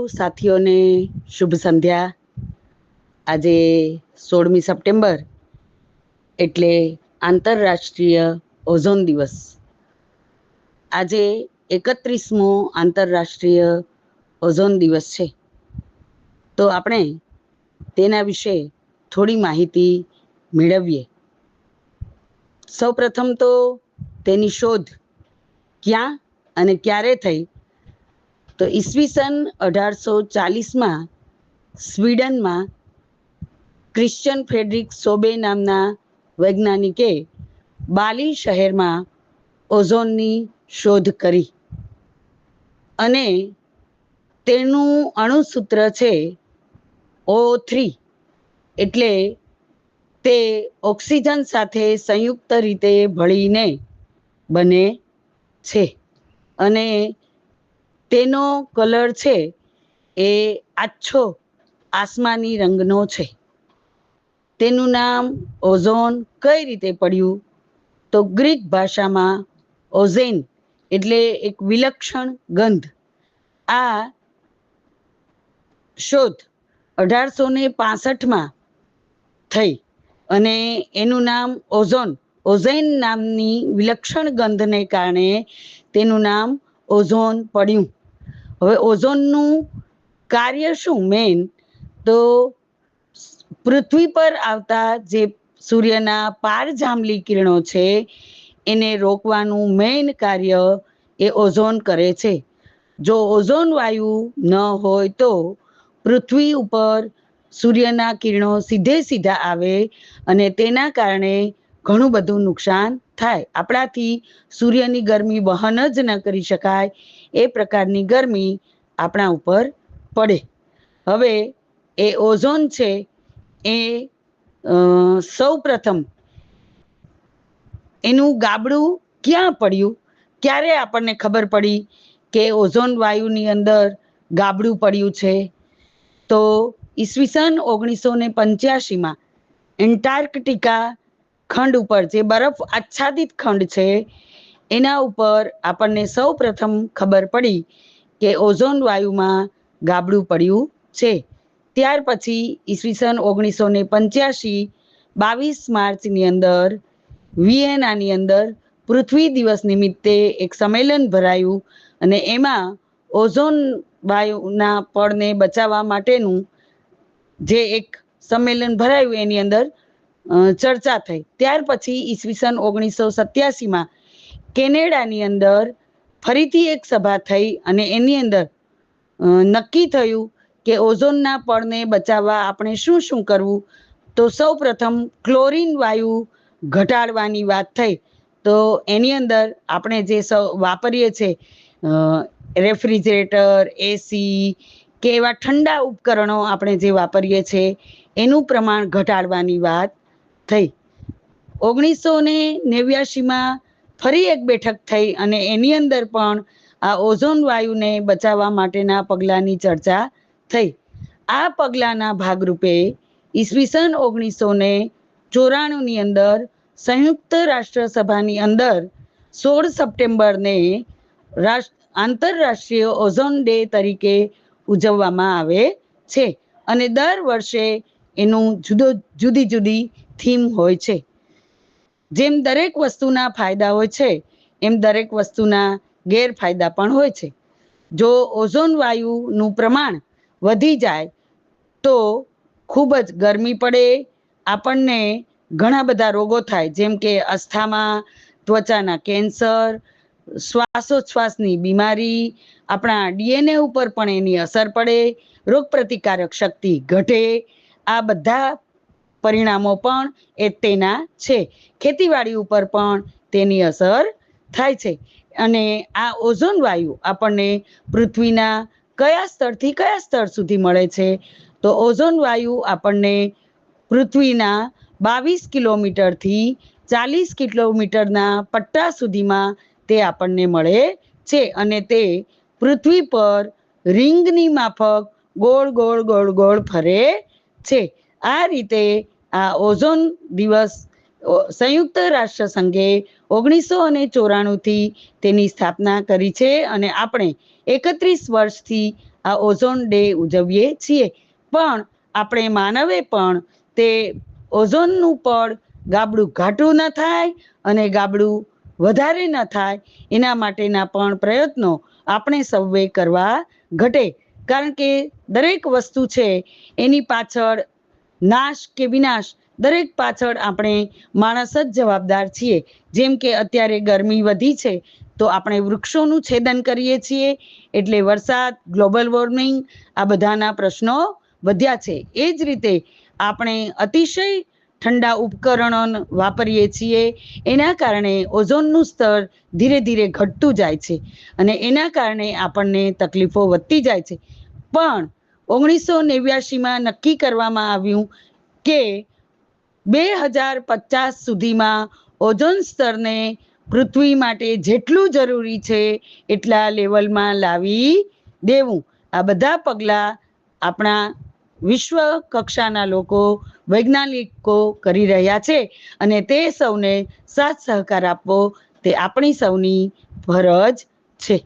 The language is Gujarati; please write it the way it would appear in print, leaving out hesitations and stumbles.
સાથીઓને શુભ સંધ્યા। આજે 16મી સપ્ટેમ્બર એટલે આંતરરાષ્ટ્રીય ઓઝોન દિવસ। આજે 31મો આંતરરાષ્ટ્રીય ઓઝોન દિવસ છે, તો આપણે તેના વિશે થોડી માહિતી મેળવીએ। સૌપ્રથમ તો તેની શોધ ક્યાં અને ક્યારે થઈ, તો ઈસવીસન 1840માં સ્વીડનમાં ક્રિશ્ચિયન ફ્રેડરિક સોબે નામના વૈજ્ઞાનિકે બાલી શહેરમાં ઓઝોનની શોધ કરી અને તેનું અણુસૂત્ર છે O3, એટલે તે ઓક્સિજન સાથે સંયુક્ત રીતે ભળીને બને છે અને તેનો કલર છે એ આછો આસમાની રંગનો છે। તેનું નામ ઓઝોન કઈ રીતે પડ્યું, તો ગ્રીક ભાષામાં ઓઝેન એટલે એક વિલક્ષણ ગંધ। આ શોધ 1865માં થઈ અને એનું નામ ઓઝેન નામની વિલક્ષણ ગંધને કારણે તેનું નામ ઓઝોન પડ્યું। હવે ઓઝોનનું કાર્ય શું મેન, તો પૃથ્વી પર આવતા જે સૂર્યના પારજાંબલી કિરણો છે એને રોકવાનું મેઇન કાર્ય એ ઓઝોન કરે છે। જો ઓઝોન વાયુ ન હોય તો પૃથ્વી ઉપર સૂર્યના કિરણો સીધા આવે અને તેના કારણે ઘણું બધું નુકસાન થાય। આપણાથી સૂર્યની ગરમી વહન જ ન કરી શકાય એ પ્રકારની ગરમી આપણા ઉપર પડે। હવે એ ઓઝોન છે એ સૌ પ્રથમ એનું ગાબડું ક્યાં પડ્યું, ક્યારે આપણને ખબર પડી કે ઓઝોન વાયુની અંદર ગાબડું પડ્યું છે, તો ઈસવીસન 1985માં એન્ટાર્કટિકા ખંડ ઉપર, જે બરફ આચ્છાદિત ખંડ છે, એના ઉપર આપણને સૌ પ્રથમ ખબર પડી કે ઓઝોન વાયુમાં ગાબડું પડ્યું છે। ત્યાર પછી ઈસવીસન 1985 22 માર્ચની અંદર વિયેનાની અંદર પૃથ્વી દિવસ નિમિત્તે એક સંમેલન ભરાયું અને એમાં ઓઝોન વાયુના પડને બચાવવા માટેનું જે એક સંમેલન ભરાયું એની અંદર ચર્ચા થઈ। ત્યાર પછી ઈસવીસન 1987માં કેનેડાની અંદર ફરીથી એક સભા થઈ અને એની અંદર નક્કી થયું કે ઓઝોનના પડને બચાવવા આપણે શું શું કરવું, તો સૌ પ્રથમ ક્લોરીન વાયુ ઘટાડવાની વાત થઈ। તો એની અંદર આપણે જે વાપરીએ છીએ રેફ્રિજરેટર, એસી કે એવા ઠંડા ઉપકરણો આપણે જે વાપરીએ છીએ એનું પ્રમાણ ઘટાડવાની વાત થઈ। 1989માં ફરી એક બેઠક થઈ અને એની અંદર પણ આ ઓઝોન વાયુને બચાવવા માટેના પગલાંની ચર્ચા થઈ। આ પગલાંના ભાગરૂપે ઈસવીસન 1994ની અંદર સંયુક્ત રાષ્ટ્ર સભાની અંદર 16 સપ્ટેમ્બરને આંતરરાષ્ટ્રીય ઓઝોન ડે તરીકે ઉજવવામાં આવે છે અને દર વર્ષે એનું જુદી જુદી થીમ હોય છે। જેમ દરેક વસ્તુના ફાયદા હોય છે એમ દરેક વસ્તુના ગેરફાયદા પણ હોય છે। જો ઓઝોન વાયુનું પ્રમાણ વધી જાય તો ખૂબ જ ગરમી પડે, આપણને ઘણા બધા રોગો થાય, જેમ કે અસ્થમા, ત્વચાના કેન્સર, શ્વાસોચ્છ્વાસની બીમારી, આપણા ડીએનએ ઉપર પણ એની અસર પડે, રોગ પ્રતિકારક શક્તિ ઘટે, આ બધા પરિણામો પણ એ તેના છે। ખેતીવાડી ઉપર પણ તેની અસર થાય છે અને આ ઓઝોન વાયુ આપણને પૃથ્વીના કયા સ્તરથી કયા સ્તર સુધી મળે છે, તો ઓઝોન વાયુ આપણને પૃથ્વીના 22 કિલોમીટરથી 40 કિલોમીટરના પટ્ટા સુધીમાં તે આપણને મળે છે અને તે પૃથ્વી પર રીંગની માફક ગોળ ગોળ ગોળ ગોળ ફરે છે। આ રીતે આ ઓઝોન દિવસ સંયુક્ત રાષ્ટ્ર સંઘે 1994થી તેની સ્થાપના કરી છે અને આપણે 31 વર્ષથી આ ઓઝોન ડે ઉજવીએ છીએ. પણ આપણે માનવે પણ તે ઓઝોનનું પડ ગાબડું ઘાટું ન થાય અને ગાબડું વધારે ન થાય એના માટેના પણ પ્રયત્નો આપણે સૌએ કરવા ઘટે. કારણ કે દરેક વસ્તુ છે એની પાછળ નાશ કે વિનાશ, દરેક પાછળ આપણે માણસ જ જવાબદાર છીએ. જેમ કે અત્યારે ગરમી વધી છે તો આપણે વૃક્ષોનું છેદન કરીએ છીએ એટલે વરસાદ, ગ્લોબલ વોર્મિંગ આ બધાના પ્રશ્નો વધ્યા છે. એ જ રીતે આપણે અતિશય ઠંડા ઉપકરણો વાપરીએ છીએ, એના કારણે ઓઝોનનું સ્તર ધીરે ધીરે ઘટતું જાય છે અને એના કારણે આપણને તકલીફો વધતી જાય છે. પણ 1989માં નક્કી કરવામાં આવ્યું કે 2050 સુધીમાં ઓઝોન સ્તરને પૃથ્વી માટે જેટલું જરૂરી છે એટલા લેવલમાં લાવી દેવું. આ બધા પગલાં આપણા વિશ્વ કક્ષાના લોકો, વૈજ્ઞાનિકો કરી રહ્યા છે અને તે સૌને સાથ સહકાર આપવો તે આપણી સૌની ફરજ છે.